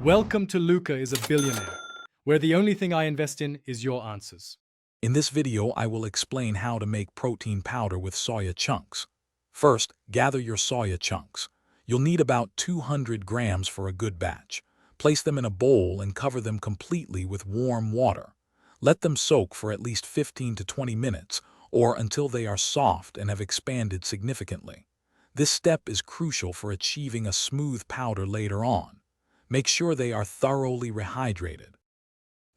Welcome to Luca is a Billionaire, where the only thing I invest in is your answers. In this video, I will explain how to make protein powder with soya chunks. First, gather your soya chunks. You'll need about 200 grams for a good batch. Place them in a bowl and cover them completely with warm water. Let them soak for at least 15 to 20 minutes, or until they are soft and have expanded significantly. This step is crucial for achieving a smooth powder later on. Make sure they are thoroughly rehydrated.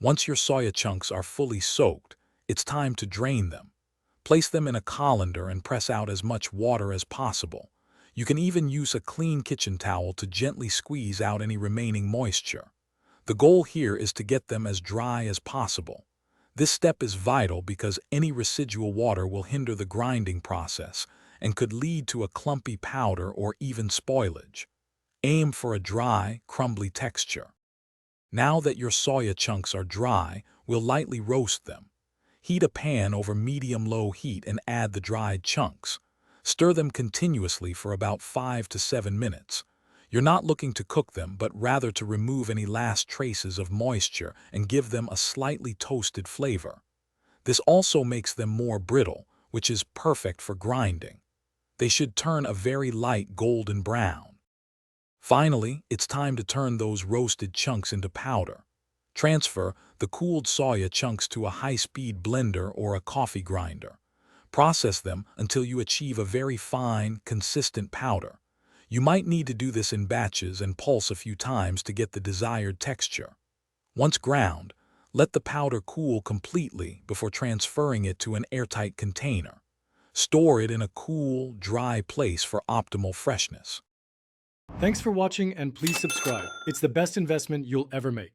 Once your soya chunks are fully soaked, it's time to drain them. Place them in a colander and press out as much water as possible. You can even use a clean kitchen towel to gently squeeze out any remaining moisture. The goal here is to get them as dry as possible. This step is vital because any residual water will hinder the grinding process and could lead to a clumpy powder or even spoilage. Aim for a dry, crumbly texture. Now that your soya chunks are dry, we'll lightly roast them. Heat a pan over medium-low heat and add the dried chunks. Stir them continuously for about 5 to 7 minutes. You're not looking to cook them, but rather to remove any last traces of moisture and give them a slightly toasted flavor. This also makes them more brittle, which is perfect for grinding. They should turn a very light golden brown. Finally, it's time to turn those roasted chunks into powder. Transfer the cooled soya chunks to a high-speed blender or a coffee grinder. Process them until you achieve a very fine, consistent powder. You might need to do this in batches and pulse a few times to get the desired texture. Once ground, let the powder cool completely before transferring it to an airtight container. Store it in a cool, dry place for optimal freshness. Thanks for watching and please subscribe. It's the best investment you'll ever make.